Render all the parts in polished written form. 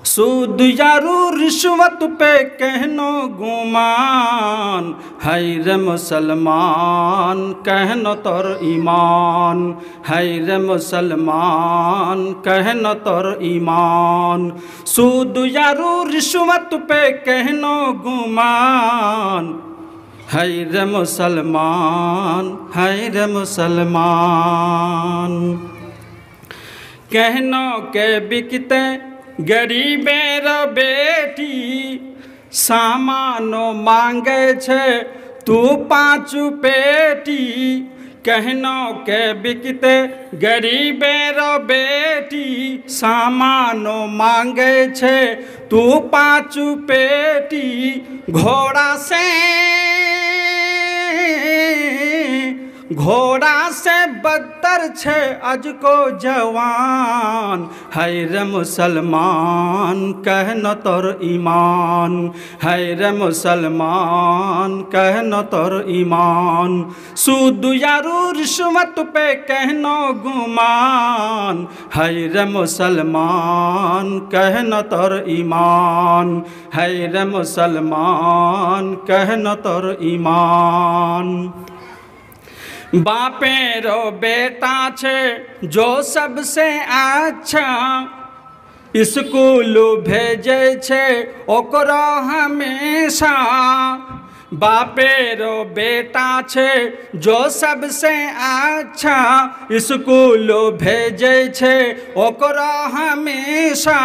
सूद यारू रिश्वत पे कहनो गुमान, है रे मुसलमान कहनो तोर ईमान, है रे मुसलमान कहनो तोर ईमान। सूद यारू रिश्वत पे कहनो गुमान, है रे मुसलमान, है रे मुसलमान। कहनो के बिकते गरीबेर बेटी, सामानो मांगे छे तू 5 पेटी। कहनो के बिकते गरीबेर बेटी, सामानो मांगे छे तू 5 पेटी। घोड़ा से बदतर छे आज को जवान, है रे मुसलमान कहनो तोर ईमान, है रे मुसलमान कहनो तोर ईमान। सूद यारू रिश्वत पे कहनो गुमान, है रे मुसलमान कहनो तोर ईमान, है रे मुसलमान कहनो तोर ईमान। बापेरो बेटा छे जो सबसे अच्छा, स्कूल भेजे छे ओकरो हमेशा। बापेरो बेटा छे जो सबसे अच्छा, स्कूल भेजे छे ओकरो हमेशा।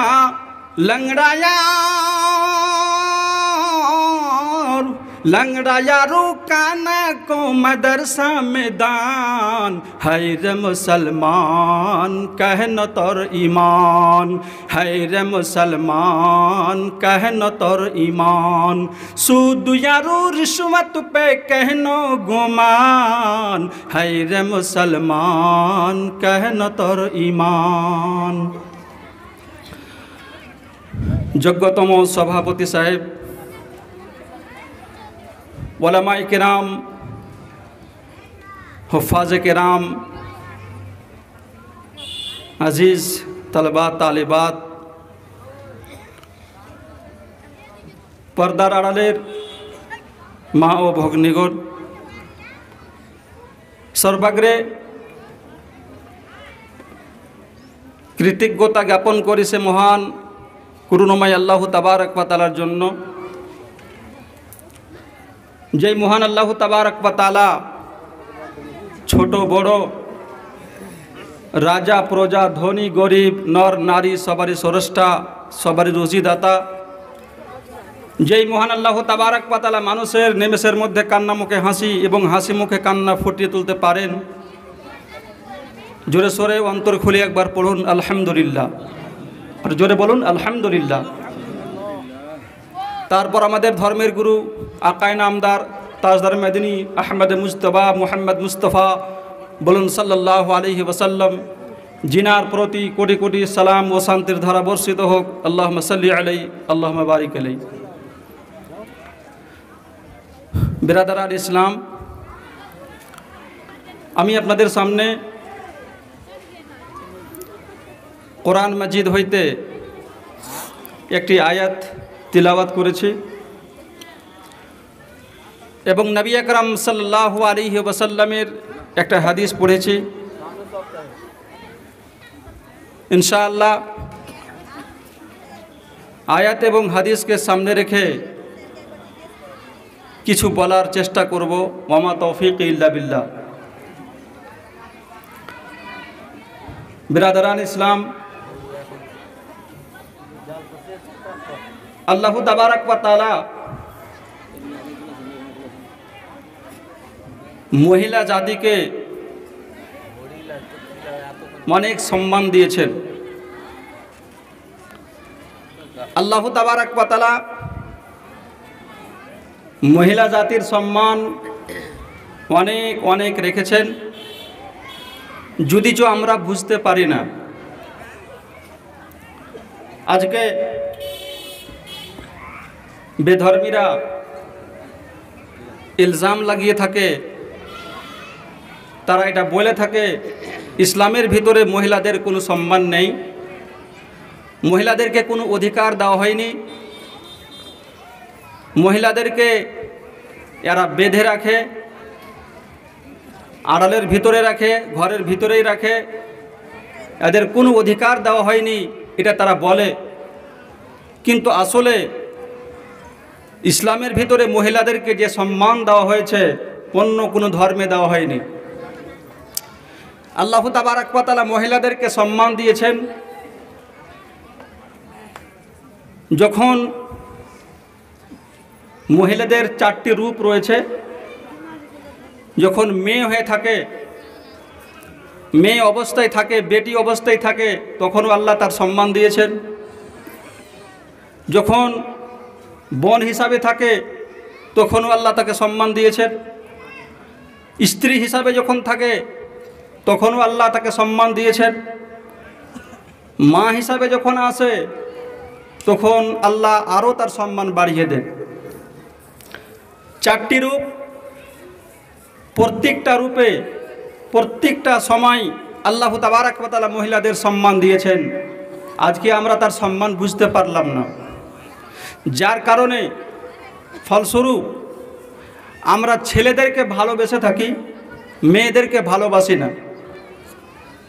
लंगड़ा यारू काना को मदरसा में दान, है रे मुसलमान कहनो तोर ईमान, है रे मुसलमान कहनो तोर ईमान। सूद यारू रिश्वत पे कहनो गुमान, है रे मुसलमान कहनो तोर ईमान। যোগ্যতম সভাপতি সাহেব, ওলামায়ে কেরাম, हुफ़ाज़े केराम, अज़ीज़ तलबा तालिबात, पर्दार आड़ालेर मा ओ भग्निगण, सर्वाग्रे कृतज्ञता ज्ञापन करी से महान করুণাময় আল্লাহ তাবারক ওয়া তাআলার জন্য। যেই মহান আল্লাহ তাবারক ওয়া তাআলা ছোট বড়, রাজা প্রজা, ধনী গরিব, নর নারী সবারই স্রষ্টা, সবারই রুজিদাতা। যেই মহান আল্লাহ তাবারক ওয়া তাআলা মানুষের নিমেষের মধ্যে কান্না মুখে হাসি এবং হাসি মুখে কান্না ফুটিয়ে তুলতে পারেন। জোরে সোরে অন্তর খুলে একবার পড়ুন আলহামদুলিল্লাহ, আর জোরে বলুন আলহামদুলিল্লাহ। তারপর আমাদের ধর্মের গুরু আকায়ে নামদার তাজদার মদিনী আহমদ মুজতবা মুহাম্মদ মুস্তফা বলুন সাল্লাল্লাহু আলাইহি ওয়াসাল্লাম, জিনার প্রতি কোটি কোটি সালাম ও শান্তির ধারা বর্ষিত হোক। আল্লাহুম্মা সাল্লি আলাইহি আল্লাহুম্মা বারিক আলাইহি। বিরাদারান ইসলাম, আমি আপনাদের সামনে কোরআন মাজিদ হইতে একটি আয়াত তিলাওয়াত করেছি এবং নবী আকরাম সাল্লাল্লাহু আলাইহি ওয়াসাল্লামের একটা হাদিস পড়েছি। ইনশাআল্লাহ আয়াত এবং হাদিসকে সামনে রেখে কিছু বলার চেষ্টা করব। ওয়ামা তৌফিক ইল্লা বিল্লাহ। বিরাদারান ইসলাম, আল্লাহু তাবারক ওয়া তাআলা মহিলা জাতিকে অনেক সম্মান দিয়েছেন। আল্লাহু তাবারক ওয়া তাআলা মহিলা জাতির সম্মান অনেক অনেক রেখেছেন, যদিও আমরা বুঝতে পারি না। আজকে বেধর্মীরা ইলজাম লাগিয়ে থাকে, তারা এটা বলে থাকে ইসলামের ভিতরে মহিলাদের কোনো সম্মান নেই। মহিলাদেরকে কোনো অধিকার দেওয়া হয়নি। মহিলাদেরকে এরা বেঁধে রাখে, আড়ালের ভিতরে রাখে, ঘরের ভিতরেই রাখে, এদের কোনো অধিকার দেওয়া হয়নি এটা তারা বলে। কিন্তু আসলে ইসলামের ভিতরে মহিলাদেরকে যে সম্মান দেওয়া হয়েছে অন্য কোনো ধর্মে দেওয়া হয়নি। আল্লাহ তাবারাক ওয়া তাআলা মহিলাদেরকে সম্মান দিয়েছেন। যখন মহিলাদের 4টি রূপ রয়েছে, যখন মেয়ে হয়ে থাকে, মেয়ে অবস্থায় থাকে, বেটি অবস্থায় থাকে, তখনও আল্লাহ তার সম্মান দিয়েছেন। যখন বোন হিসাবে থাকে তখনও আল্লাহ তাকে সম্মান দিয়েছেন। স্ত্রী হিসাবে যখন থাকে তখনও আল্লাহ তাকে সম্মান দিয়েছেন। মা হিসাবে যখন আসে তখন আল্লাহ আরও তার সম্মান বাড়িয়ে দেন। 4টি রূপ, প্রত্যেকটা রূপে প্রত্যেকটা সময় আল্লাহ তাবারাক ওয়া তাআলা মহিলাদের সম্মান দিয়েছেন। আজকে আমরা তার সম্মান বুঝতে পারলাম না, যার কারণে ফলস্বরূপ আমরা ছেলেদেরকে ভালোবেসে থাকি, মেয়েদেরকে ভালোবাসি না।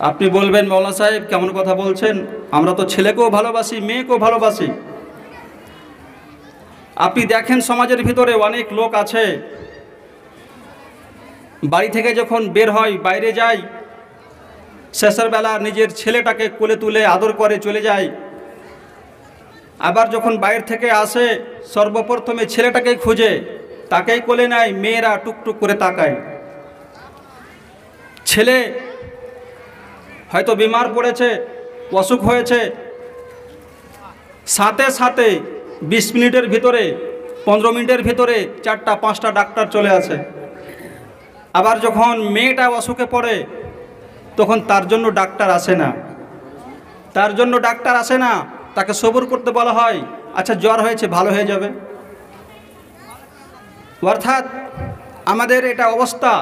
আপনি বলবেন মৌলানা সাহেব কেমন কথা বলছেন, আমরা তো ছেলেকেও ভালোবাসি, মেয়েকেও ভালোবাসি। আপনি দেখেন সমাজের ভিতরে অনেক লোক আছে, বাড়ি থেকে যখন বের হয়, বাইরে যায়, শেষের বেলা নিজের ছেলেটাকে কোলে তুলে আদর করে চলে যায়। আবার যখন বাইরে থেকে আসে সর্বপ্রথমে ছেলেটাকেই খুঁজে, তাকেই কোলে নেয়, মেয়েরা টুকটুক করে তাকায়। ছেলে হয়তো বিমার পড়েছে, অসুখ হয়েছে, সাথে সাথে 20 মিনিটের ভিতরে, 15 মিনিটের ভিতরে 4টা 5টা ডাক্তার চলে আসে। আবার যখন মেয়েটা অসুখে পড়ে তখন তার জন্য ডাক্তার আসে না, তার জন্য ডাক্তার আসে না, তাকে সবর করতে বলা হয়, আচ্ছা জ্বর হয়েছে, ভালো হয়ে যাবে। অর্থাৎ আমাদের এটা অবস্থা,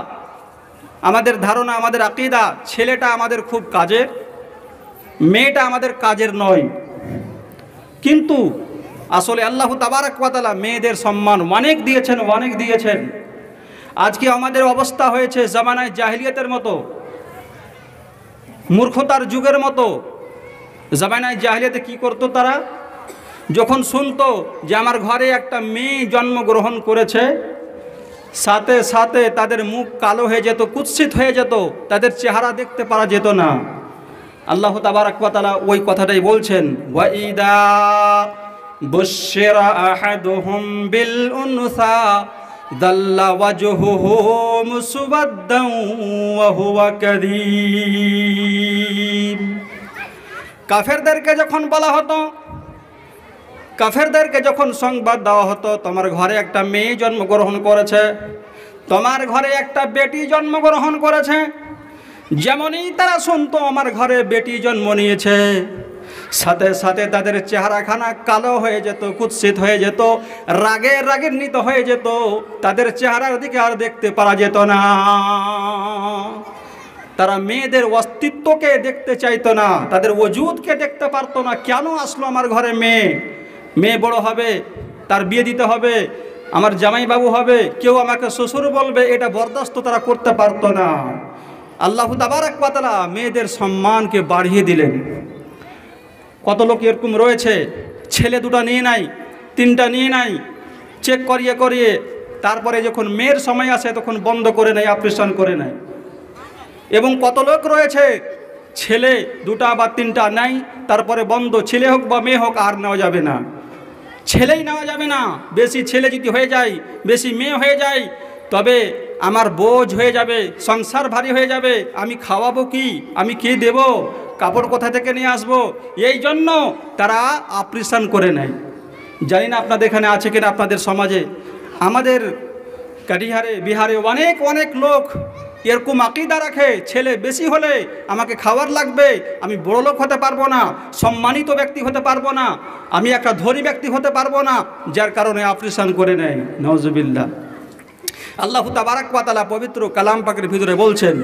আমাদের ধারণা, আমাদের আকীদা, ছেলেটা আমাদের খুব কাজের, মেয়েটা আমাদের কাজের নয়। কিন্তু আসলে আল্লাহ তাবারাক ওয়া তাআলা মেয়েদের সম্মান অনেক দিয়েছেন, অনেক দিয়েছেন। আজকে আমাদের অবস্থা হয়েছে জামানায় জাহিলিয়াতের মতো, মূর্খতার যুগের মতো। জামানায় জাহিলিয়াতে কি করতো তারা? যখন শুনতো যে আমার ঘরে একটা মেয়ে জন্মগ্রহণ করেছে, সাথে সাথে তাদের মুখ কালো হয়ে যেত, কুৎসিত হয়ে যেত, তাদের চেহারা দেখতে পারা যেত না। আল্লাহ তাবারাক ওয়া তাআলা ওই কথাটাই বলছেন, ওয়া ইদা বুশিরা আহাদুহুম বিল উনসা দাল্লা ওয়াজহুহু মুসওয়াদ্দান ওয়া হুয়া কাযীব। কাফেরদেরকে যখন বলা হতো, কাফেরদেরকে যখন সংবাদ দেওয়া হতো তোমার ঘরে একটা মেয়ে জন্মগ্রহণ করেছে, তোমার ঘরে একটা বেটি জন্মগ্রহণ করেছে, যেমনই তারা শুনতো আমার ঘরে বেটি জন্ম নিয়েছে, সাথে সাথে তাদের চেহারাখানা কালো হয়ে যেত, কুৎসিত হয়ে যেত, রাগে রাগান্বিত হয়ে যেত, তাদের চেহারার দিকে আর দেখতে পারা যেত না। তারা মেয়েদের অস্তিত্বকে দেখতে চাইতো না, তাদের ওজুদকে দেখতে পারতো না। কেন আসলো আমার ঘরে মেয়ে? মেয়ে বড় হবে, তার বিয়ে দিতে হবে, আমার জামাইবাবু হবে, কেউ আমাকে শ্বশুর বলবে, এটা বরদাস্ত তারা করতে পারতো না। আল্লাহ তাবারাক ওয়া তাআলা মেয়েদের সম্মানকে বাড়িয়ে দিলেন। কত লোক এরকম রয়েছে, ছেলে 2টা নিয়ে নাই, 3টা নিয়ে নাই, চেক করিয়ে করিয়ে তারপরে যখন মেয়ের সময় আসে তখন বন্ধ করে নেয়, অপারেশন করে নেয়। এবং কত লোক রয়েছে ছেলে 2টা বা 3টা নাই, তারপরে বন্ধ, ছেলে হোক বা মেয়ে হোক আর নেওয়া যাবে না, ছেলেই নেওয়া যাবে না। বেশি ছেলে যদি হয়ে যায়, বেশি মেয়ে হয়ে যায়, তবে আমার বোঝ হয়ে যাবে, সংসার ভারী হয়ে যাবে, আমি খাওয়াবো কি, আমি কি দেব, কাপড় কোথা থেকে নিয়ে আসবো, এই জন্য তারা অপারেশন করে নেয়। জানি না আপনাদের এখানে আছে কিনা, আপনাদের সমাজে, আমাদের কাটিহারে বিহারে অনেক অনেক লোক এরকম আকীদা রাখে, ছেলে বেশি হলে আমাকে খাবার লাগবে, আমি বড় লোক হতে পারবো না, সম্মানিত ব্যক্তি হতে পারবো না, আমি একটা ধনী ব্যক্তি হতে পারবো না, যার কারণে অপারেশন করে নেয়। নাউজুবিল্লাহ। আল্লাহ তাবারাক ওয়া তাআলা পবিত্র কালাম পাকের ভিতরে বলছেন,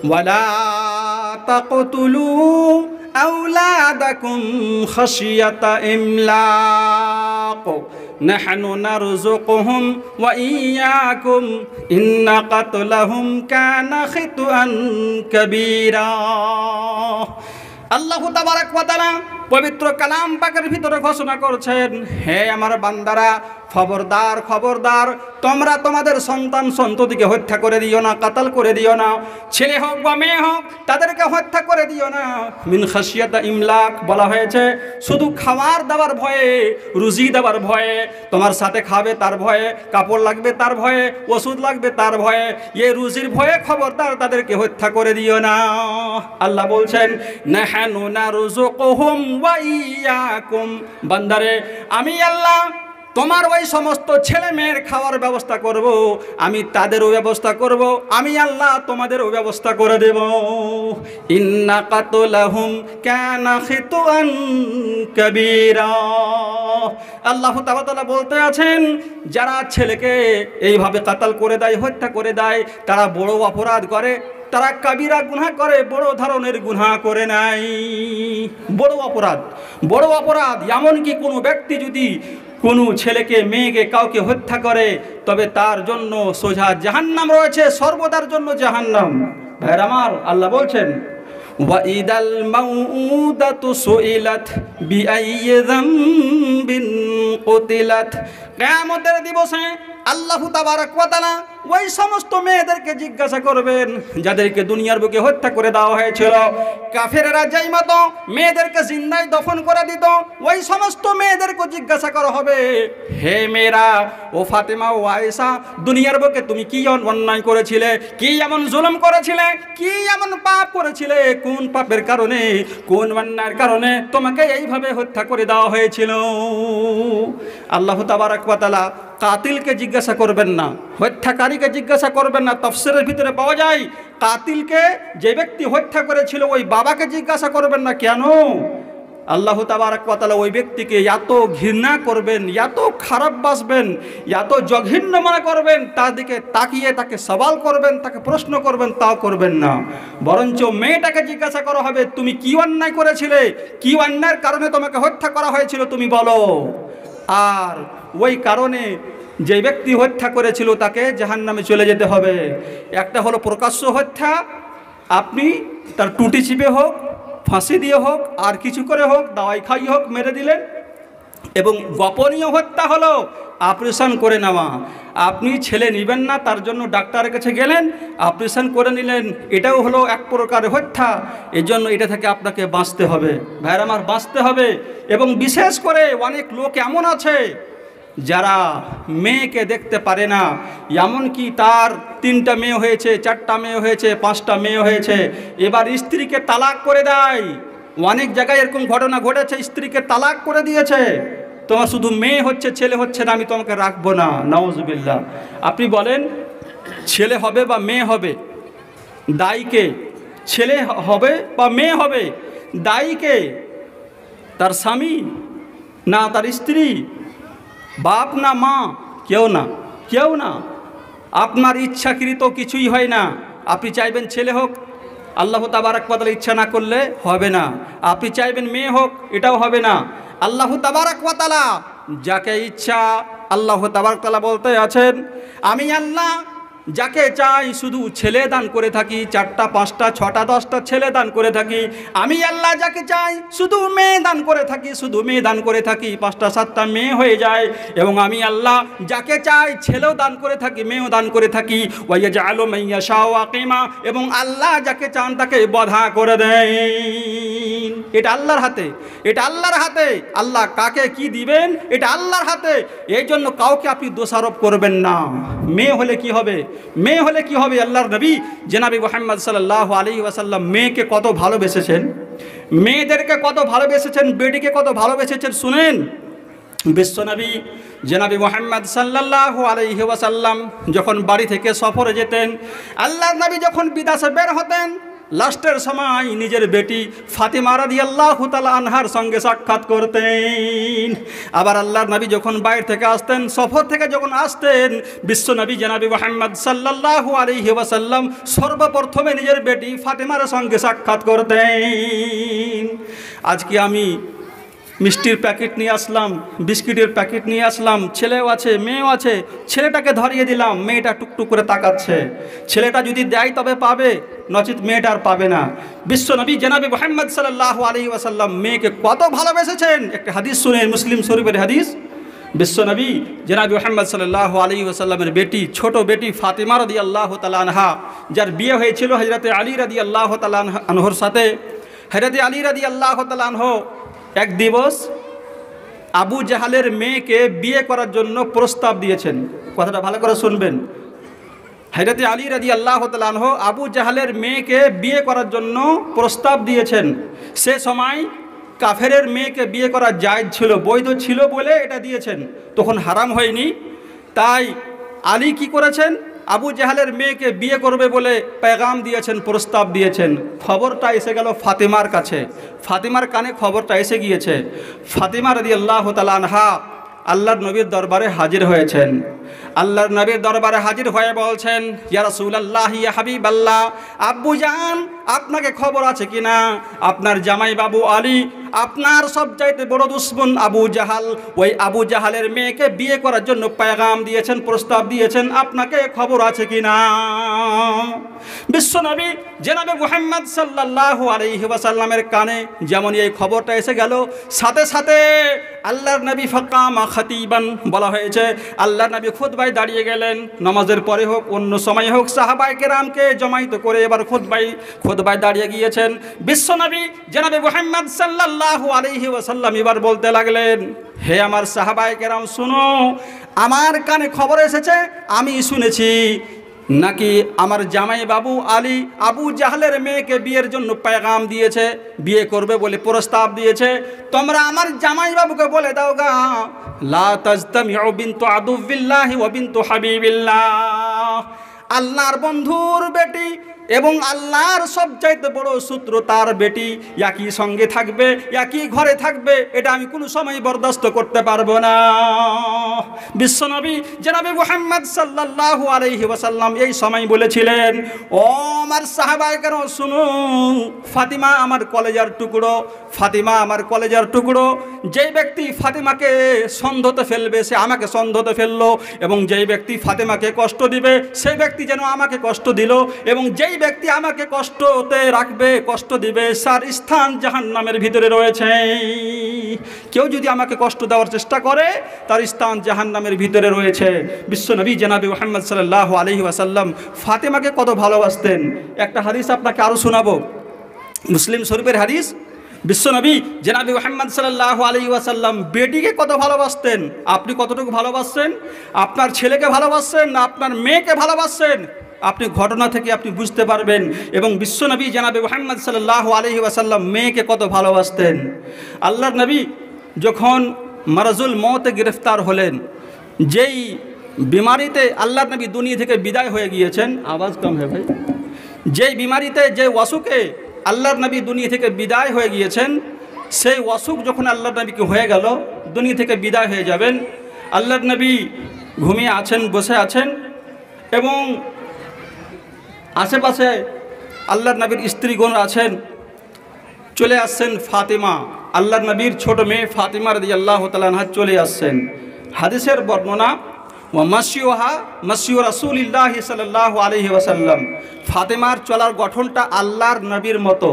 ওয়ালা তাকতুলু আওলাদাকুম খাশিয়াতা ইমলাক নাহনু নারযুকুহুম ওয়া ইয়্যাকুম ইন্না কাতলাহুম কানা খিতআন কাবীরা। আল্লাহু তাবারাক ওয়া তাআলা পবিত্র কালাম পাকের ভিতরে ঘোষণা করছেন, হে আমার বান্দারা, খবরদার খবরদার, তোমরা তোমাদের সন্তান সন্ততিকে হত্যা করে দিও না, কাতাল করে দিও না। ছেলে হোক বা মেয়ে হোক, তাদেরকে হত্যা করে দিও না। মিন খাশিয়াতা ইমলাক বলা হয়েছে শুধু খাবার দাবার ভয়ে, রুজি দেওয়ার ভয়ে, তোমার সাথে খাবে তার ভয়ে, কাপড় লাগবে তার ভয়ে, ওষুধ লাগবে তার ভয়ে, এই রুজির ভয়ে খবরদার তাদেরকে হত্যা করে দিও না। আল্লাহ বলছেন, নাহানু নারযুকুহুম ওয়া ইয়্যাকুম, বান্দারে আমি আল্লাহ তোমার ওই সমস্ত ছেলে মেয়ের খাওয়ার ব্যবস্থা করব, আমি তাদেরও ব্যবস্থা করব, আমি আল্লাহ তোমাদেরও ব্যবস্থা করে দেব। ইন্না কাতলাহুম কানা খিতআন কাবীরা। আল্লাহ তাআলা বলতে আছেন, যারা ছেলেকে এইভাবে কাতাল করে দেয়, হত্যা করে দেয়, তারা বড় অপরাধ করে, তারা কাবিরা গুনাহ করে, বড় ধরনের গুনাহ করে নাই। বড় অপরাধ, বড় অপরাধ। এমনকি কোনো ব্যক্তি যদি কোনো ছেলেকে মেয়েকে কাউকে হত্যা করে, তবে তার জন্য সোজা জাহান্নাম রয়েছে, সর্বদার জন্য জাহান্নাম। ভাইরা আমার, আল্লাহ বলছেন, ওয়া ইদাল মাউউদাতু সুইলাত বিআইয়ি যামবিন কুতিলাত। কিয়ামতের দিবসে আল্লাহ তাবারক ওয়া তাআলা ওই সমস্ত মেয়েদেরকে জিজ্ঞাসা করবেন যাদেরকে দুনিয়ার বুকে হত্যা করে দেওয়া হয়েছিল। কাফেররা যেই মতো মেয়েদেরকে জিন্দায় দফন করে দিত, ওই সমস্ত মেয়েদেরকে জিজ্ঞাসা করা হবে, হে মেয়েরা, ও ফাতেমা ও আয়েশা, দুনিয়ার বুকে তুমি কি অন্যায় করেছিলে, কি এমন জুলুম করেছিলে, কি এমন পাপ করেছিলে, কোন পাপের কারণে, কোন অন্যায়ের কারণে তোমাকে এইভাবে হত্যা করে দেওয়া হয়েছিল। আল্লাহ তাবারক ওয়া তাআলা কাতিলকে জিজ্ঞাসা করবেন না, হত্যাকারীকে জিজ্ঞাসা করবেন না। তাফসীরের ভিতরে পাওয়া যায়, কাতিলকে, যে ব্যক্তি হত্যা করেছিল, ওই বাবাকে জিজ্ঞাসা করবেন না। কেন? আল্লাহ তাবারক ওয়া তাআলা ওই ব্যক্তিকে এত ঘৃণা করবেন, এত খারাপ বাসবেন, এত জঘন্য মনে করবেন, তার দিকে তাকিয়ে তাকে সওয়াল করবেন, তাকে প্রশ্ন করবেন, তাও করবেন না। বরঞ্চ মেয়েটাকে জিজ্ঞাসা করা হবে, তুমি কি অন্যায় করেছিলে, কি অন্যায়ের কারণে তোমাকে হত্যা করা হয়েছিল, তুমি বলো। আর ওই কারণে যে ব্যক্তি হত্যা করেছিল তাকে জাহান্নামে চলে যেতে হবে। একটা হলো প্রকাশ্য হত্যা, আপনি তার টুটি চিপে হোক, ফাঁসি দিয়ে হোক, আর কিছু করে হোক, দাওয়াই খাইয়ে হোক মেরে দিলেন। এবং গোপনীয় হত্যা হলো অপারেশন করে নেওয়া। আপনি ছেলে নেবেন না, তার জন্য ডাক্তারের কাছে গেলেন, অপারেশন করে নিলেন, এটাও হলো এক প্রকারের হত্যা। এর জন্য এটা থেকে আপনাকে বাঁচতে হবে, ভাইরা আমার, বাঁচতে হবে। এবং বিশেষ করে অনেক লোক এমন আছে যারা মেয়েকে দেখতে পারে না, এমনকি তার 3টা মেয়ে হয়েছে, 4টা মেয়ে হয়েছে, 5টা মেয়ে হয়েছে, এবার স্ত্রীকে তালাক করে দেয়। অনেক জায়গায় এরকম ঘটনা ঘটেছে, স্ত্রীকে তালাক করে দিয়েছে, তোমার শুধু মেয়ে হচ্ছে, ছেলে হচ্ছে না, আমি তোমাকে রাখবো না। নাউজুবিল্লাহ। আপনি বলেন, ছেলে হবে বা মেয়ে হবে, দায়ীকে? ছেলে হবে বা মেয়ে হবে, দায়ীকে? তার স্বামী না তার স্ত্রী, বাপ না মা? কেউ না, কেউ না। আপনার ইচ্ছাকৃত কিছুই হয় না। আপনি চাইবেন ছেলে হোক, আল্লাহ তাবারক ওয়া তাআলা ইচ্ছা না করলে হবে না। আপনি চাইবেন মেয়ে হোক, এটাও হবে না। আল্লাহ তাবারক ওয়া তাআলা যাকে ইচ্ছা, আল্লাহ তাবারক ওয়া তাআলা বলতে আছেন, আমি আল্লাহ যাকে চাই শুধু ছেলে দান করে থাকি, 4টা 5টা 6টা 10টা ছেলে দান করে থাকি। আমি আল্লাহ যাকে চাই শুধু মেয়ে দান করে থাকি, শুধু মেয়ে দান করে থাকি, 5টা 7টা মেয়ে হয়ে যায়। এবং আমি আল্লাহ যাকে চাই ছেলেও দান করে থাকি, মেয়েও দান করে থাকি। ওয়া ইয়াজআলু মান ইয়াশাউ আকিমা, এবং আল্লাহ যাকে চান তাকে বধা করে দেন। এটা আল্লাহর হাতে, এটা আল্লাহর হাতে। আল্লাহ কাকে কি দিবেন এটা আল্লাহর হাতে। এই জন্য কাউকে আপনি দোষারোপ করবেন না। মেয়ে হলে কি হবে, মেয়ে হলে কি হবে? আল্লাহর নবী জনাবি মুহাম্মদ সাল্লাল্লাহু আলাইহি ওয়াসাল্লাম মেয়েকে কত ভালোবেসেছেন, মেয়েদেরকে কত ভালোবেসেছেন, বেটিকে কত ভালোবেসেছেন শুনেন। বিশ্বনবী জনাবি মুহাম্মদ সাল্লাল্লাহু আলাইহি ওয়াসাল্লাম যখন বাড়ি থেকে সফরে যেতেন, আল্লাহর নবী যখন বিদেশে বের হতেন, লাস্টের সময় নিজের বেটি ফাতিমা রাদিয়াল্লাহু তাআলা আনহার সঙ্গে সাক্ষাৎ করতেন। আবার আল্লাহর নবী যখন বাইরে থেকে আসতেন, সফর থেকে যখন আসতেন, বিশ্ব নবী জনাবি মুহাম্মদ সাল্লাল্লাহু আলাইহি ওয়াসাল্লাম সর্বপ্রথমে নিজের বেটি ফাতেমার সঙ্গে সাক্ষাৎ করতেন। আজকে আমি মিষ্টির প্যাকেট নিয়ে আসলাম, বিস্কিটের প্যাকেট নিয়ে আসলাম, ছেলেও আছে মেয়েও আছে, ছেলেটাকে ধরিয়ে দিলাম, মেয়েটা টুকটুক করে তাকাচ্ছে। ছেলেটা যদি দেয় তবে পাবে, নচিত মেয়েটা আর পাবে না। বিশ্বনবী জনাবে মুহাম্মদ সাল্লাল্লাহু আলাইহি ওয়াসাল্লাম মেয়েকে কত ভালোবেসেছেন, একটা হাদিস শুনেন, মুসলিম শরীফের হাদিস। বিশ্বনবী জনাবে মুহাম্মদ সাল্লাল্লাহু আলাইহি ওয়াসাল্লামের বেটি, ছোট বেটি ফাতিমা রাদিয়াল্লাহু তাআলা আনহা, যার বিয়ে হয়েছিল হযরতে আলী রাদিয়াল্লাহু তাআলা আনহুর সাথে। হযরতে আলী রাদিয়াল্লাহু তাআলা আনহু এক দিবস আবু জাহালের মেয়েকে বিয়ে করার জন্য প্রস্তাব দিয়েছেন। কথাটা ভালো করে শুনবেন। হযরত আলী রাদিয়াল্লাহু তাআলা আনহু আবু জাহালের মেয়েকে বিয়ে করার জন্য প্রস্তাব দিয়েছেন। সে সময় কাফেরের মেয়েকে বিয়ে করা জায়েজ ছিল, বৈধ ছিল বলে এটা দিয়েছেন, তখন হারাম হয়নি। তাই আলী কি করেছেন, আবু জাহালের মেয়েকে বিয়ে করবে বলে পেগাম দিয়েছেন, প্রস্তাব দিয়েছেন। খবরটা এসে গেল ফাতিমার কাছে, ফাতিমার কানে খবরটা এসে গিয়েছে। ফাতিমা রাদিয়াল্লাহু তাআলা আনহা আল্লাহর নবীর দরবারে হাজির হয়েছেন। আল্লাহর নবীর দরবারে হাজির হয়ে বলছেন, ইয়া রাসূলুল্লাহ, ইয়া হাবিবাল্লাহ, আব্বু জান আপনাকে খবর আছে কিনা, আপনার জামাই বাবু আলী আপনার সবচাইতে বড় দুশমন আবু জাহাল, ওই আবু জাহালের মেয়েকে বিয়ে করার জন্য পেগাম দিয়েছেন, প্রস্তাব দিয়েছেন, আপনাকে খবর আছে কিনা। বিশ্বনবী জনাবে মুহাম্মদ সাল্লাল্লাহু আলাইহি ওয়াসাল্লামের কানে যেমন এই খবরটা এসে গেল, সাথে সাথে আল্লাহর নবী ফাকামা খাতিবান বলা হয়েছে, আল্লাহর নবী খুতবায় দাঁড়িয়ে গেলেন। নামাজের পরে হোক অন্য সময় হোক সাহাবায়ে কেরামকে জমায়েত করে এবার খুতবায় দাঁড়িয়ে গিয়েছেন। বিশ্বনবী জনাবে মুহাম্মদ সাল্লাল্লাহু আলাইহি ওয়াসাল্লাম এবার বলতে লাগলেন, হে আমার সাহাবায়ে কেরাম শুনো, আমার কানে খবর এসেছে, আমি শুনেছি নাকি আমার জামাই বাবু আলী আবু জাহলের মেয়েকে বিয়ের জন্য পেগাম দিয়েছে, বিয়ে করবে বলে প্রস্তাব দিয়েছে। তোমরা আমার জামাই বাবুকে বলে দাও গা, লা তাজতামিউ বিনতু আদুবিল্লাহি ওয়া বিনতু হাবিবিল্লাহ, আল্লাহর বন্ধুর বেটি এবং আল্লাহর সবচাইতে বড় শত্রু তার বেটি একই সঙ্গে থাকবে, একই ঘরে থাকবে, এটা আমি কোনো সময় বরদাস্ত করতে পারবো না। বিশ্বনবী জনাবে মুহাম্মদ সাল্লাল্লাহু আলাইহি ওয়াসাল্লাম এই সময় বলেছিলেন, ও আমার সাহাবায়ে কেরাম শুনুন, ফাতিমা আমার কলেজার টুকরো, ফাতিমা আমার কলেজার টুকরো। যেই ব্যক্তি ফাতিমাকে সন্দেহতে ফেলবে সে আমাকে সন্দেহতে ফেললো, এবং যেই ব্যক্তি ফাতিমাকে কষ্ট দিবে সেই ব্যক্তি যেন আমাকে কষ্ট দিল, এবং যেই ব্যক্তি আমাকে কষ্টতে রাখবে, কষ্ট দিবে, তার স্থান জাহান্নামের ভিতরে রয়েছে। কেউ যদি আমাকে কষ্ট দেওয়ার চেষ্টা করে তার স্থান জাহান্নামের ভিতরে রয়েছে। বিশ্বনবী জনাবে মুহাম্মদ সাল্লাল্লাহু আলাইহি ওয়াসাল্লাম ফাতিমাকে কত ভালোবাসতেন। একটা হাদিস আপনাকে আরও শোনাবো, মুসলিম শরীফের হাদিস। বিশ্বনবী জনাবে মুহাম্মদ সাল্লাল্লাহু আলাইহি ওয়াসাল্লাম বেটিকে কত ভালোবাসতেন। আপনি কতটুকু ভালোবাসছেন? আপনার ছেলেকে ভালোবাসছেন না আপনার মেয়েকে ভালোবাসছেন? আপনি ঘটনা থেকে আপনি বুঝতে পারবেন। এবং বিশ্বনবী জনাবে মুহাম্মদ সাল্লাল্লাহু আলাইহি ওয়াসাল্লাম মেয়েকে কত ভালোবাসতেন। আল্লাহর নবী যখন মারাজুল মওতে গ্রেফতার হলেন, যেই বিমারিতে আল্লাহর নবী দুনিয়া থেকে বিদায় হয়ে গিয়েছেন, আওয়াজ কম হে ভাই, যেই বিমারিতে যে অসুখে আল্লাহর নবী দুনিয়া থেকে বিদায় হয়ে গিয়েছেন, সেই অসুখ যখন আল্লাহর নবীকে হয়ে গেল, দুনিয়া থেকে বিদায় হয়ে যাবেন, আল্লাহর নবী ঘুমিয়ে আছেন, বসে আছেন, এবং আশেপাশে আল্লাহর নবীর স্ত্রীগণ আছেন। চলে আসছেন ফাতিমা, আল্লাহর নবীর ছোট মেয়ে ফাতিমা রাদিয়াল্লাহু তাআলা আনহা চলে আসছেন। হাদিসের বর্ণনা, ওয়া মাসিউহা মাসিউ রাসূলিল্লাহি সাল্লাল্লাহু আলাইহি ওয়াসাল্লাম, ফাতিমার চলার গঠনটা আল্লাহর নবীর মতো।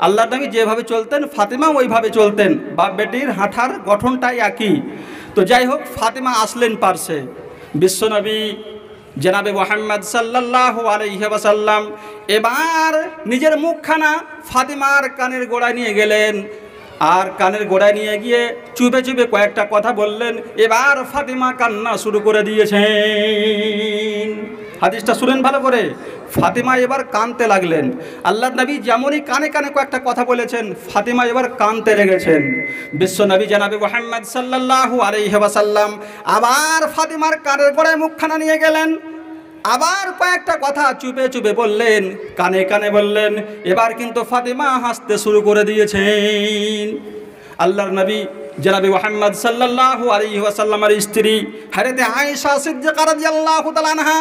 আল্লাহর নবী যেভাবে চলতেন ফাতিমা ওইভাবে চলতেন, বাপ বেটির হাঁটার গঠনটাই একই। তো যাই হোক, ফাতিমা আসলেন পারছে। বিশ্বনবী জনাবে মুহাম্মদ সাল্লাল্লাহু আলাইহি ওয়াসাল্লাম এবার নিজের মুখখানা ফাতিমার কানের গোড়ায় নিয়ে গেলেন, আর কানের গোড়ায় নিয়ে গিয়ে চুপে চুপে কয়েকটা কথা বললেন। এবার ফাতিমা কান্না শুরু করে দিয়েছেন। হাদিসটা শুনেন ভালো করে। ফাতিমা এবার কাঁদতে লাগলেন। আল্লাহর নবী যেমনই কানে কানে কয়েকটা কথা বলেছেন, ফাতিমা এবার কাঁদতে লেগেছেন। বিশ্বনবী জনাবে মুহাম্মদ সাল্লাল্লাহু আলাইহি ওয়াসাল্লাম আবার ফাতিমার কানের গোড়ায় মুখখানা নিয়ে গেলেন, আবার কয়েকটা কথা চুপে চুপে বললেন, কানে কানে বললেন। এবার কিন্তু ফাতিমা হাসতে শুরু করে দিয়েছেন। আল্লাহর নবী জনাবে মুহাম্মদ সাল্লাল্লাহু আলাইহি ওয়াসাল্লামের স্ত্রী হযরতে আয়েশা সিদ্দিকা রাদিয়াল্লাহু তাআলা আনহা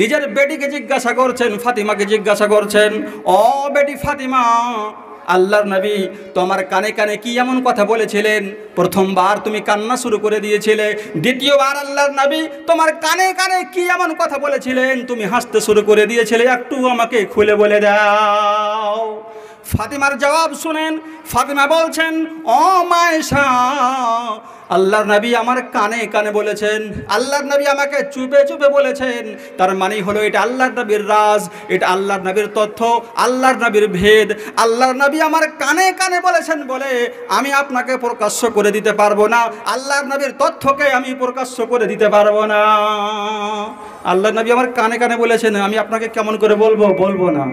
নিজের বেটিকে জিজ্ঞাসা করছেন, ফাতিমাকে জিজ্ঞাসা করছেন, ও বেটি ফাতিমা, আল্লাহর নবী তোমার কানে কানে কি এমন কথা বলেছিলেন? প্রথমবার তুমি কান্না শুরু করে দিয়েছিলে, দ্বিতীয়বার আল্লাহর নবী তোমার কানে কানে কি এমন কথা বলেছিলেন তুমি হাসতে শুরু করে দিয়েছিলে, একটু আমাকে খুলে বলে দাও। ফাতিমার জবাব শুনেন, ফাতিমা বলছেন, ও মা আয়েশা, আল্লাহর নবী আমার কানে কানে বলেছেন, আল্লাহর নবী আমাকে চুপে চুপে বলেছেন। তার মানে হলো এটা আল্লাহর নবীর রাজ, এটা আল্লাহর নবীর তথ্য, আল্লাহর নবীর ভেদ। আল্লাহর নবী আমার কানে কানে বলেছেন বলে আমি আপনাকে প্রকাশ্য করে দিতে পারবো না, আল্লাহর নবীর তথ্যকে আমি প্রকাশ্য করে দিতে পারবো না। আল্লাহর নবী আমার কানে কানে বলেছেন, আমি আপনাকে কেমন করে বলবো না।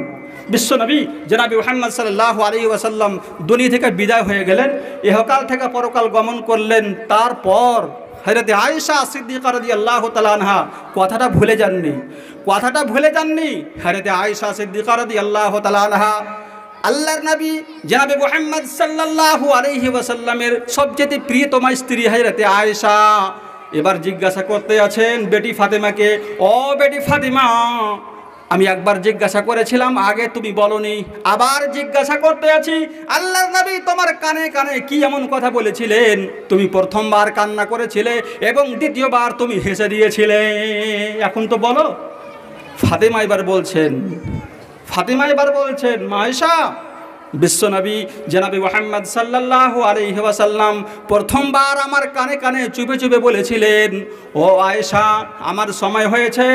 বিশ্বনবী জনাবে মুহাম্মদ সাল্লাল্লাহু আলাইহি ওয়াসাল্লাম দুনিয়া থেকে বিদায় হয়ে গেলেন, ইহকাল থেকে পরকাল গমন করলেন। তারপর হযরতে আয়েশা সিদ্দিকা রাদিয়াল্লাহু তাআলা আনহা কথাটা ভুলে যাননি। হযরতে আয়েশা সিদ্দিকা রাদিয়াল্লাহু তাআলা আনহা আল্লাহর নবী জনাবে মুহাম্মদ সাল্লাল্লাহু আলাইহি ওয়াসাল্লামের সবচেয়ে প্রিয়তমা স্ত্রী হযরতে আয়েশা এবার জিজ্ঞাসা করতে আছেন বেটি ফাতেমাকে, ও বেটি ফাতিমা, আমি একবার জিজ্ঞাসা করেছিলাম, আগে তুমি বলনি, আবার জিজ্ঞাসা করতে আছি, আল্লাহর নবী তোমার কানে কানে কি এমন কথা বলেছিলেন? তুমি প্রথমবার কান্না করেছিলে এবং দ্বিতীয়বার তুমি হেসে দিয়েছিলে, এখন তো বলো। ফাতিমা এবার বলছেন, মা আয়েশা, বিশ্বনবী জনাবে মুহাম্মদ সাল্লাল্লাহু আলাইহি ওয়াসাল্লাম প্রথমবার আমার কানে কানে চুপে চুপে বলেছিলেন, ও আয়েশা, আমার সময় হয়েছে,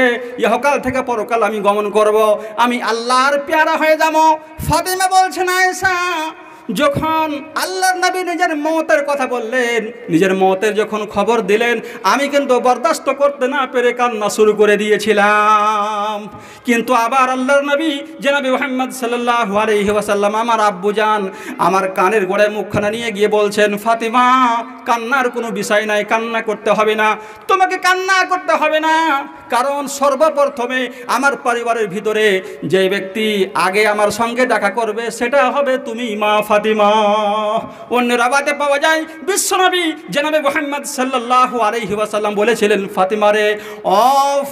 ইহকাল থেকে পরকাল আমি গমন করব, আমি আল্লাহর পেয়ারা হয়ে যাব। ফাতিমা বলছেন, আয়েশা, যখন আল্লাহর নবী নিজের মওতের কথা বললেন, নিজের মওতের যখন খবর দিলেন, আমি কিন্তু বরদাস্ত করতে না পেরে কান্না শুরু করে দিয়েছিলাম। কিন্তু আবার আল্লাহর নবী জনাবে মুহাম্মদ সাল্লাল্লাহু আলাইহি ওয়াসাল্লাম আমার আব্বুজান আমার কানের গোড়ায় মুখখানা নিয়ে গিয়ে বলছেন, ফাতিমা, কান্নার কোনো বিষয় নাই, কান্না করতে হবে না, তোমাকে কান্না করতে হবে না, কারণ সর্বপ্রথমে আমার পরিবারের ভিতরে যে ব্যক্তি আগে আমার সঙ্গে দেখা করবে সেটা হবে তুমি, মা ফাতিমা। অন্য রাবাতে পাওয়া যায় বিশ্বনবী জনাবে মুহাম্মদ সাল্লাল্লাহু আলাইহি ওয়াসাল্লাম বলেছিলেন, ফাতিমা রে, ও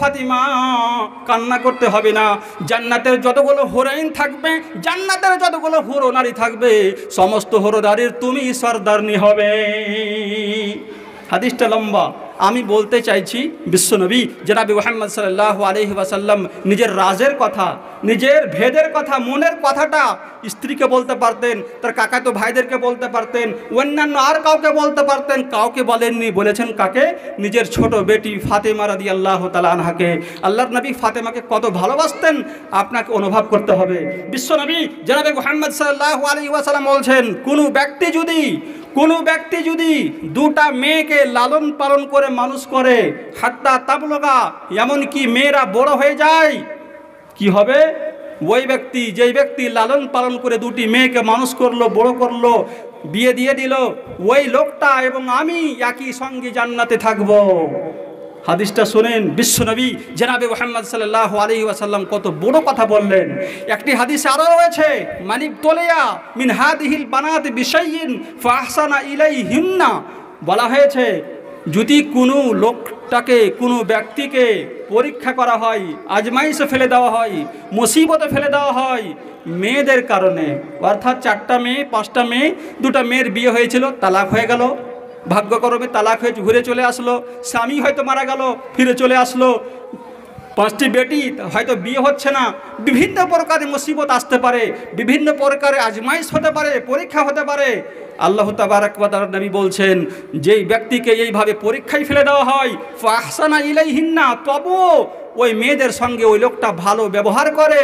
ফাতিমা, কান্না করতে হবে না, জান্নাতের যতগুলো হুরাইন থাকবে, জান্নাতের যতগুলো হুরো নারী থাকবে, সমস্ত হুরো নারীর তুমি সরদারনি হবে। হাদিসটা লম্বা, আমি বলতে চাইছি বিশ্বনবী জনাবে মুহাম্মদ সাল্লাল্লাহু আলাইহি ওয়াসাল্লাম নিজের রাজের কথা, নিজের ভেদের কথা, মনের কথাটা স্ত্রীকে বলতে পারতেন, তার কাকাতো ভাইদেরকে বলতে পারতেন, অন্যান্য আর কাউকে বলতে পারতেন, কাউকে বলেননি। বলেছেন কাকে? নিজের ছোট বেটি ফাতেমা রাদিয়াল্লাহু তাআলা আনহাকে। আল্লাহর নবী ফাতেমাকে কত ভালোবাসতেন আপনাকে অনুভব করতে হবে। বিশ্বনবী জনাবে মুহাম্মদ সাল্লাল্লাহু আলাইহি ওয়াসাল্লাম বলছেন, কোনো ব্যক্তি যদি দুটা মেয়েকে লালন পালন করে মানুষ করে, হাত্তা তাবলগা, এমনকি মেয়েরা বড় হয়ে যায়, কি হবে? ওই ব্যক্তি, যেই ব্যক্তি লালন পালন করে দুটি মেয়েকে মানুষ করলো, বড় করলো, বিয়ে দিয়ে দিল, ওই লোকটা এবং আমি একই সঙ্গে জান্নাতে থাকব। হাদিসটা শুনেন, বিশ্বনবী জনাবে মুহাম্মদ সাল্লাল্লাহু আলাইহি ওয়াসাল্লাম কত বড় কথা বললেন। একটি হাদিসে আরও রয়েছে, মানিব তোলেয়া মিন হাদিহিল বানাত বিশাইইন ফাহসানা ইলাইহিন্না, বলা হয়েছে যদি কোনো লোকটাকে, কোনো ব্যক্তিকে পরীক্ষা করা হয়, আজমাইশে ফেলে দেওয়া হয়, মুসিবতে ফেলে দেওয়া হয় মেয়েদের কারণে, অর্থাৎ 4টা মেয়ে, 5টা মেয়ে, 2টা মেয়ের বিয়ে হয়েছিল, তালাক হয়ে গেল, ভাগ্যক্রমে তালাক হয়ে ঘুরে চলে আসলো, স্বামী হয়তো মারা গেল, ফিরে চলে আসলো, 5টি বেটি হয়তো বিয়ে হচ্ছে না, বিভিন্ন প্রকারের মুসিবত আসতে পারে, বিভিন্ন প্রকারের আজমাইশ হতে পারে, পরীক্ষা হতে পারে। আল্লাহ তাবারাক ওয়া তাআলা নবী বলছেন, যেই ব্যক্তিকে এইভাবে পরীক্ষায় ফেলে দেওয়া হয়, ফাহসানা ইলাইহিন্না, তবুও ওই মেয়েদের সঙ্গে ওই লোকটা ভালো ব্যবহার করে,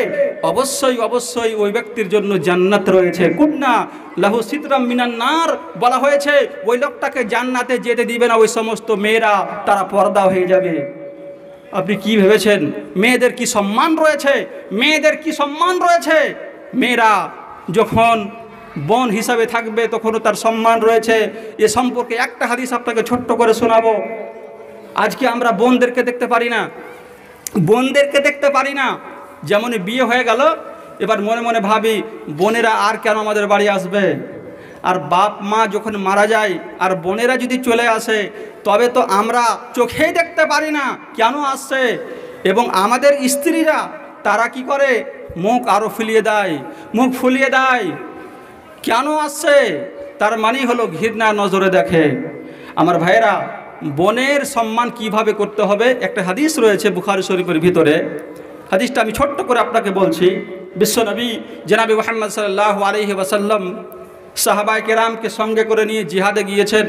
অবশ্যই ওই ব্যক্তির জন্য জান্নাত রয়েছে। কুন্না লাহু সিতরাম মিনান নার, বলা হয়েছে ওই লোকটাকে জান্নাতে যেতে দিবে না ওই সমস্ত মেয়েরা, তারা পর্দা হয়ে যাবে। আপনি কি ভেবেছেন মেয়েদের কি সম্মান রয়েছে? মেয়েরা যখন বোন হিসাবে থাকবে তখনও তার সম্মান রয়েছে। এ সম্পর্কে একটা হাদিস আপনাকে ছোট্ট করে শোনাবো। আজকে আমরা বোনদেরকে দেখতে পারি না, যেমনই বিয়ে হয়ে গেল এবার মনে মনে ভাবি বোনেরা আর কেন আমাদের বাড়ি আসবে, আর বাপ মা যখন মারা যায় আর বোনেরা যদি চলে আসে তবে তো আমরা চোখেই দেখতে পারি না কেন আসছে, এবং আমাদের স্ত্রীরা তারা কি করে মুখ আরও মুখ ফুলিয়ে দেয় কেন আসছে, তার মানেই হলো ঘৃণা নজরে দেখে। আমার ভাইয়েরা, বোনের সম্মান কিভাবে করতে হবে একটা হাদিস রয়েছে বুখারী শরীফের ভিতরে। হাদিসটা আমি ছোট্ট করে আপনাকে বলছি। বিশ্বনবী জনাবে মুহাম্মদ সাল্লাল্লাহু আলাইহি ওয়াসাল্লাম সাহাবায়ে কেরামকে সঙ্গে করে নিয়ে জিহাদে গিয়েছেন।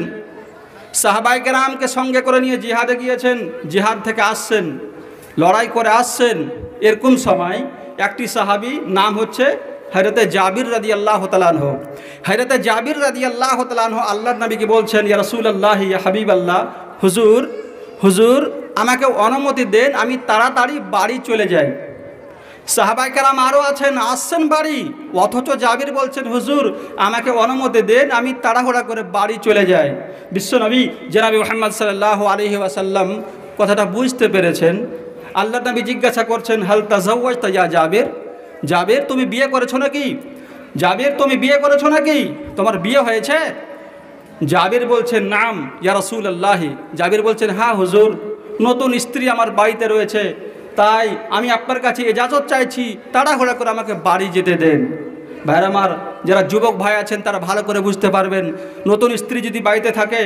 সাহাবায়ে কেরামকে সঙ্গে করে নিয়ে জিহাদে গিয়েছেন, জিহাদ থেকে আসছেন, লড়াই করে আসছেন। এরকম সময় একটি সাহাবী, নাম হচ্ছে হযরতে জাবির রাদিয়াল্লাহু তাআলা আনহু। হযরতে জাবির রাদিয়াল্লাহু তাআলা আনহু আল্লাহর নবীকে বলছেন, ইয়া রাসূলুল্লাহ, ইয়া হাবিবাল্লাহ, হুজুর আমাকে অনুমতি দেন, আমি তাড়াতাড়ি বাড়ি চলে যাই। সাহাবায়ে কেরাম আরও আসছেন বাড়ি, অথচ জাবির বলছেন, হুজুর আমাকে অনুমতি দেন, আমি তাড়াহুড়া করে বাড়ি চলে যাই। বিশ্বনবী জনাবে মুহাম্মদ সাল্লাল্লাহু আলাইহি ওয়াসাল্লাম কথাটা বুঝতে পেরেছেন। আল্লাহর নবী জিজ্ঞাসা করছেন, হাল তাজাওয়াজতা ইয়া জাবির, তুমি বিয়ে করেছো নাকি? জাবির, তুমি বিয়ে করেছো নাকি? তোমার বিয়ে হয়েছে? জাবির বলছেন, নাম ইয়া রাসূলুল্লাহ। জাবির বলছেন, হ্যাঁ হুজুর, নতুন স্ত্রী আমার বাড়িতে রয়েছে, তাই আমি আপনার কাছে ইজাজত চাইছি, তাড়াহুড়া করে আমাকে বাড়ি যেতে দেন। ভাইরা আমার, যারা যুবক ভাই আছেন তারা ভালো করে বুঝতে পারবেন, নতুন স্ত্রী যদি বাড়িতে থাকে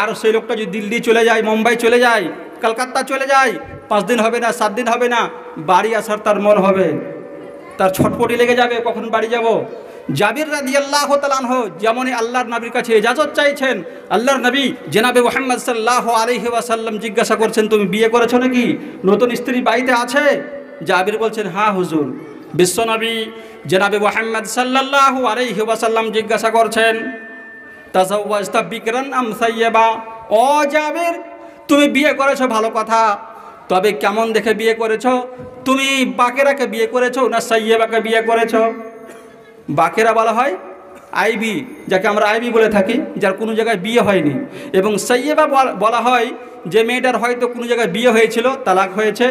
আর সেই লোকটা যদি দিল্লি চলে যায়, মুম্বাই চলে যায়, কলকাতা চলে যায়, 5 দিন হবে না, 7 দিন হবে না, বাড়ি আসার তার মন হবে, তার ছটপটি লেগে যাবে, কখন বাড়ি যাব। জাবির রাদিয়াল্লাহু তাআলা আনহু যেমনই আল্লাহর নবীর কাছে ইজাজত চাইছেন, আল্লাহর নবী জনাবে মুহাম্মদ সাল্লাল্লাহু আলাইহি ওয়াসাল্লাম জিজ্ঞাসা করছেন, তুমি বিয়ে করেছো নাকি? নতুন স্ত্রী বাড়িতে আছে? জাবির বলছেন, হ্যাঁ হুজুর। বিশ্বনবী জনাবে মুহাম্মদ সাল্লাল্লাহু আলাইহি ওয়াসাল্লাম জিজ্ঞাসা করছেন, তাজাওয়াজতা বিকরান আম সাইয়্যিবা? ও জাবির, তুমি বিয়ে করেছো ভালো কথা, তবে কেমন দেখে বিয়ে করেছো? তুমি বাকেরাকে বিয়ে করেছো না সাইয়্যিবাকে বিয়ে করেছো? বাকেরা বলা হয় আইবি, যাকে আমরা আইবি বলে থাকি, যার কোনো জায়গায় বিয়ে হয়নি, এবং সাইয়্যিবা বলা হয় যে মেয়েটার হয়তো কোনো জায়গায় বিয়ে হয়েছিল, তালাক হয়েছে,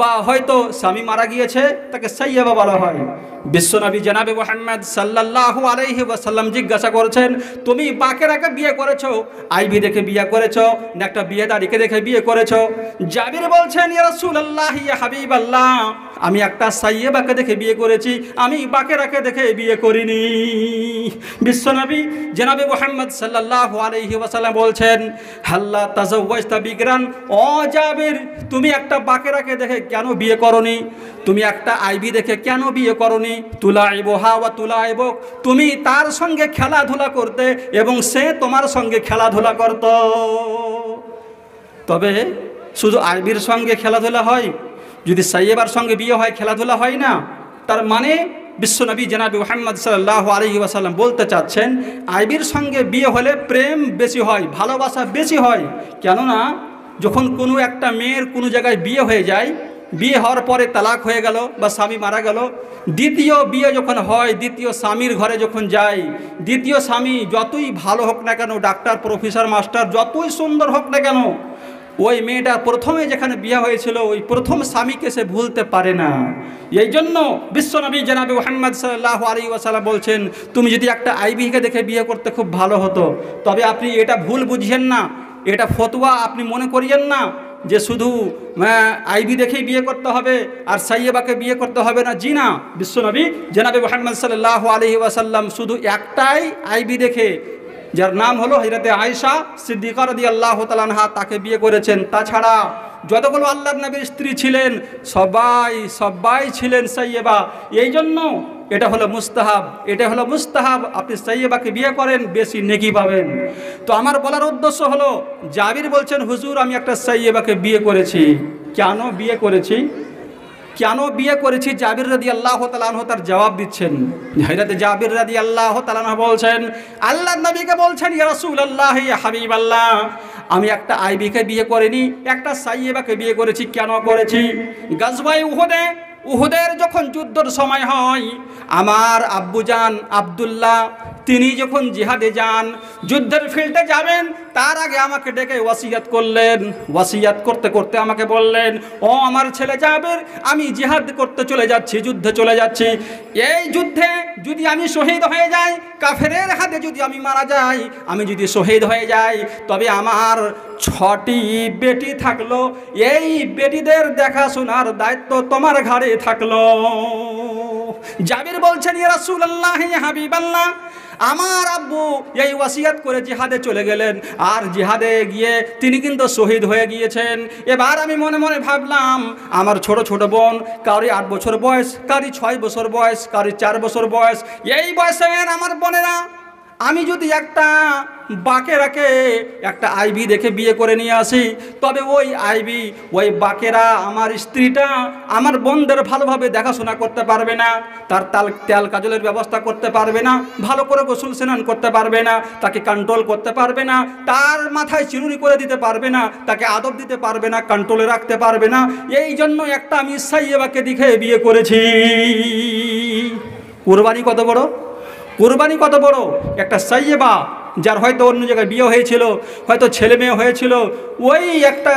বা হয়তো স্বামী মারা গিয়েছে, তাকে সাইয়্যিবা বলা হয়। বিশ্বনবী জনাবে মুহাম্মদ সাল্লাল্লাহু আলাইহি ওয়াসাল্লাম জিজ্ঞাসা করেছেন, তুমি বাকেরাকে বিয়ে করেছো, আইবি দেখে বিয়ে করেছো না একটা বিয়েদারিকে দেখে বিয়ে করেছো? জাবির বলছেন, ইয়া রাসূলুল্লাহ, ইয়া হাবিবাল্লাহ, আমি একটা সাইয়্যিবাকে দেখে বিয়ে করেছি, আমি বাকেরাকে দেখে বিয়ে করিনি। বিশ্বনবী জনাবে মুহাম্মদ সাল্লাল্লাহু আলাইহি ওয়াসাল্লাম বলছেন, হাল্লা তাজাওয়াজতা বিকরান? ও জাবির, তুমি একটা বাকেরাকে দেখে কেন বিয়ে করনি? তুমি একটা আইবি দেখে কেন বিয়ে করনি? তুলাইবুহা ওয়া তুলাইবুক, তুমি তার সঙ্গে খেলাধুলা করতে এবং সে তোমার সঙ্গে খেলাধুলা করত। তবে শুধু আইবির সঙ্গে খেলাধুলা হয়, যদি সাইয়্যিবার সঙ্গে বিয়ে হয় খেলাধুলা হয় না। তার মানে বিশ্বনবী জনাবে মুহাম্মদ সাল্লাল্লাহু আলাইহি ওয়াসাল্লাম বলতে চাচ্ছেন, আইবির সঙ্গে বিয়ে হলে প্রেম বেশি হয়, ভালোবাসা বেশি হয়। কেননা যখন কোনো একটা মেয়ের কোনো জায়গায় বিয়ে হয়ে যায়, বিয়ে হওয়ার পরে তালাক হয়ে গেল বা স্বামী মারা গেল, দ্বিতীয় বিয়ে যখন হয়, দ্বিতীয় স্বামীর ঘরে যখন যায়, দ্বিতীয় স্বামী যতই ভালো হোক না কেন, ডাক্তার, প্রফেসর, মাস্টার, যতই সুন্দর হোক না কেন, ওই মেয়েটা প্রথমে যেখানে বিয়ে হয়েছিল ওই প্রথম স্বামীকে সে ভুলতে পারে না। এই জন্য বিশ্বনবী জনাবে মুহাম্মদ সাল্লাল্লাহু আলাইহি ওয়াসাল্লাম বলছেন, তুমি যদি একটা আইবিকে দেখে বিয়ে করতে খুব ভালো হতো। তবে আপনি এটা ভুল বুঝিয়েন না, এটা ফতোয়া আপনি মনে করিয়েন না যে শুধু আইবি দেখেই বিয়ে করতে হবে আর সাইয়্যিবাকে বিয়ে করতে হবে না। জি না, বিশ্বনবী জনাবে মুহাম্মদ সাল্লাল্লাহু আলাইহি ওয়াসাল্লাম শুধু একটাই আইবি দেখে, যার নাম হলো হযরতে আয়েশা সিদ্দিকা রাদিয়াল্লাহু তাআলা আনহা, তাকে বিয়ে করেছেন। তাছাড়া যতগুলো আল্লাহর নবীর স্ত্রী ছিলেন সবাই ছিলেন সাইয়্যিবা। এই জন্য এটা হলো মুস্তাহাব, আপনি সাইয়্যিবাকে বিয়ে করেন, বেশি নেকি পাবেন। তো আমার বলার উদ্দেশ্য হলো, জাবির বলছেন, হুজুর আমি একটা সাইয়্যিবাকে বিয়ে করেছি। কেন বিয়ে করেছি? জাবির রাদিয়াল্লাহু তাআলা আনহু তার জবাব দিচ্ছেন। হযরত জাবির রাদিয়াল্লাহু তাআলা আনহু বলছেন, আল্লাহর নবীকে বলছেন, ইয়া রাসূলুল্লাহ, ইয়া হাবিবাল্লাহ, আমি একটা আইবিকে বিয়ে করিনি, একটা সাইয়্যিবাকে বিয়ে করেছি। কেন করেছি? গাজওয়ায়ে উহুদের যখন যুদ্ধের সময় হয়, আমার আব্বুজান আব্দুল্লাহ তিনি যখন জিহাদে যান, যুদ্ধের ফিল্ডে যাবেন, তার আগে আমাকে ডেকে ওয়াসিয়াত করলেন। ওয়াসিয়াত করতে করতে আমাকে বললেন, ও আমার ছেলে জাবের, আমি জিহাদ করতে চলে যাচ্ছি, যুদ্ধে চলে যাচ্ছি। এই যুদ্ধে যদি আমি শহীদ হয়ে যাই, কাফেরের হাতে যদি আমি মারা যাই, আমি যদি শহীদ হয়ে যাই, তবে আমার 6টি বেটি থাকলো, এই বেটিদের দেখাশোনার দায়িত্ব তোমার ঘাড়ে থাকলো। জাবির বলছেন, ইয়া রাসূলুল্লাহ, ইয়া হাবিবাল্লাহ, আমার আব্বু এই ওয়াসিয়াত করে জিহাদে চলে গেলেন, আর জিহাদে গিয়ে তিনি কিন্তু শহীদ হয়ে গিয়েছেন। এবার আমি মনে মনে ভাবলাম, আমার ছোট ছোট বোন, কারি 8 বছর বয়স, কারি 6 বছর বয়স, কারি 4 বছর বয়স, এই বয়সের আমার বোনেরা, আমি যদি একটা বাকেরাকে একটা আইবি দেখে বিয়ে করে নিয়ে আসি, তবে ওই আইবি, ওই বাকেরা আমার স্ত্রীটা আমার বোনদের ভালোভাবে দেখাশোনা করতে পারবে না, তার তেল কাজলের ব্যবস্থা করতে পারবে না, ভালো করে গোসল স্নান করতে পারবে না, তাকে কন্ট্রোল করতে পারবে না, তার মাথায় চিরুনি করে দিতে পারবে না, তাকে আদব দিতে পারবে না, কন্ট্রোলে রাখতে পারবে না। এই জন্য একটা আমি সাইয়েবাকে দেখে বিয়ে করেছি। কুরবানি কত বড়, কুরবানি কত বড়! একটা সাইয়েবা, যার হয়তো অন্য জায়গায় বিয়ে হয়েছিল, হয়তো ছেলে মেয়ে হয়েছিল, ওই একটা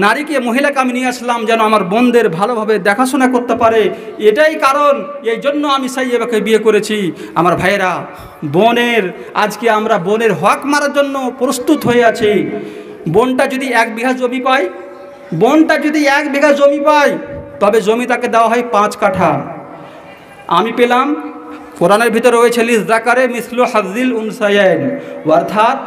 নারীকে, মহিলাকে আমি নিয়ে আসলাম যেন আমার বোনদের ভালোভাবে দেখাশোনা করতে পারে। এটাই কারণ, এই জন্য আমি সাইয়েবাকে বিয়ে করেছি। আমার ভাইয়েরা, বোনের, আজকে আমরা বোনের হক মারার জন্য প্রস্তুত হয়ে আছি। বোনটা যদি 1 বিঘা জমি পায়, বোনটা যদি 1 বিঘা জমি পায়, তবে জমি তাকে দেওয়া হয় 5 কাঠা। আমি পেলাম, কোরআনের ভিতরে রয়েছে লিযযাকারে মিসলু হাযিল উনসায়াইন, অর্থাৎ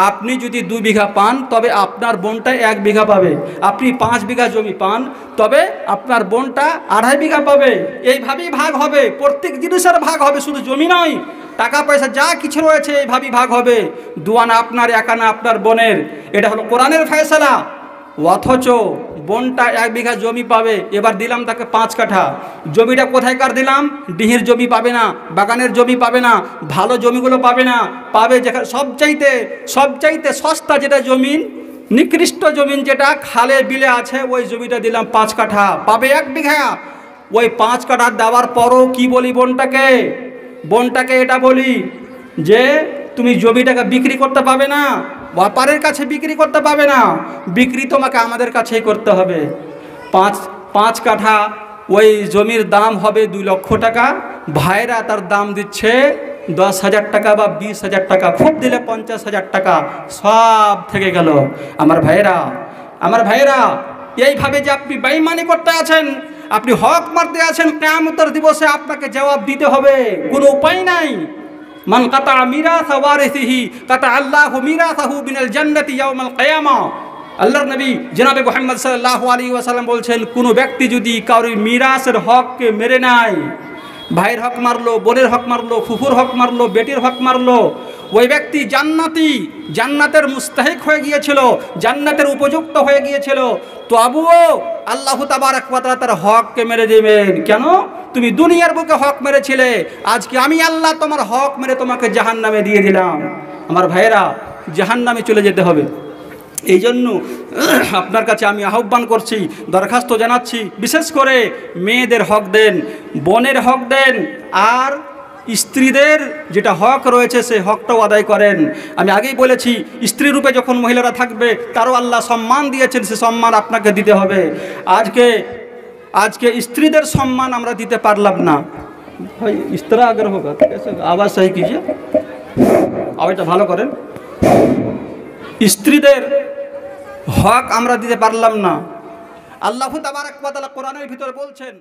আপনি যদি 2 বিঘা পান, তবে আপনার বোনটা 1 বিঘা পাবে। আপনি 5 বিঘা জমি পান, তবে আপনার বোনটা 2.5 বিঘা পাবে। এইভাবেই ভাগ হবে, প্রত্যেক জিনিসের ভাগ হবে, শুধু জমি নয়, টাকা পয়সা যা কিছু রয়েছে এইভাবেই ভাগ হবে। 2 আনা আপনার, 1 আনা আপনার বোনের। এটা হলো কোরআনের ফয়সালা। অথচ বোনটা 1 বিঘা জমি পাবে, এবার দিলাম তাকে 5 কাঠা। জমিটা কোথায়কার দিলাম? ডিহির জমি পাবে না, বাগানের জমি পাবে না, ভালো জমিগুলো পাবে না, পাবে যেখানে সবচাইতে সস্তা যেটা জমিন, নিকৃষ্ট জমিন যেটা খালে বিলে আছে, ওই জমিটা দিলাম 5 কাঠা, পাবে 1 বিঘা। ওই 5 কাঠা দেওয়ার পরও কি বলি বোনটাকে এটা বলি যে তুমি জমিটাকে বিক্রি করতে পাবে না, ব্যাপারের কাছে বিক্রি করতে পাবে না, বিক্রি তোমাকে আমাদের কাছেই করতে হবে। 5 কাঠা ওই জমির দাম হবে 2 লক্ষ টাকা। ভাইরা তার দাম দিচ্ছে 10,000 টাকা বা 20,000 টাকা, খুব দিলে 50,000 টাকা, সব থেকে গেল। আমার ভাইয়েরা, এইভাবে যে আপনি বেঈমানি করতে আছেন, আপনি হক মারতে আছেন, কিয়ামতের দিবসে আপনাকে জবাব দিতে হবে, কোনো উপায় নাই। মান কাতা মিরাসা ওয়ারিসিহি কাতা আল্লাহু মিরাসাহু মিনাল জান্নাতি ইয়াউমাল কিয়ামা। আল্লাহর নবী জনাবে মুহাম্মদ সাল্লাল্লাহু আলাইহি ওয়াসাল্লাম বলছেন, কোনো ব্যক্তি যদি কারোর মিরাসের হককে মেরে নেয়, ভাইয়ের হক মারলো, বোনের হক মারলো, ফুফুর হক মারলো, বেটির হক মারলো, ওই ব্যক্তি জান্নাতের মুস্তাহিক হয়ে গিয়েছিল, জান্নাতের উপযুক্ত হয়ে গিয়েছিল, তো আবুও আল্লাহ তাবারক ওয়া তাআলা তার হককে মেরে দেবেন। কেন? তুমি দুনিয়ার বুকে হক মেরেছিলে, আজকে আমি আল্লাহ তোমার হক মেরে তোমাকে জাহান্নামে দিয়ে দিলাম। আমার ভাইয়েরা, জাহান্নামে চলে যেতে হবে। এই জন্য আপনার কাছে আমি আহ্বান করছি, দরখাস্ত জানাচ্ছি, বিশেষ করে মেয়েদের হক দেন, বোনের হক দেন, আর স্ত্রীদের যেটা হক রয়েছে সেই হকটাও আদায় করেন। আমি আগেই বলেছি, স্ত্রী রূপে যখন মহিলারা থাকবে, তারও আল্লাহ সম্মান দিয়েছেন, সে সম্মান আপনাকে দিতে হবে। আজকে স্ত্রীদের সম্মান আমরা দিতে পারলাম না। ভাই ইস तरह अगर होगा तो कैसे? आवाज़ सही कीजिए, আওয়াজটা ভালো করেন। স্ত্রীদের হক আমরা দিতে পারলাম না। আল্লাহ তাবারক ওয়া তাআলা কোরআনের ভিতরে বলছেন,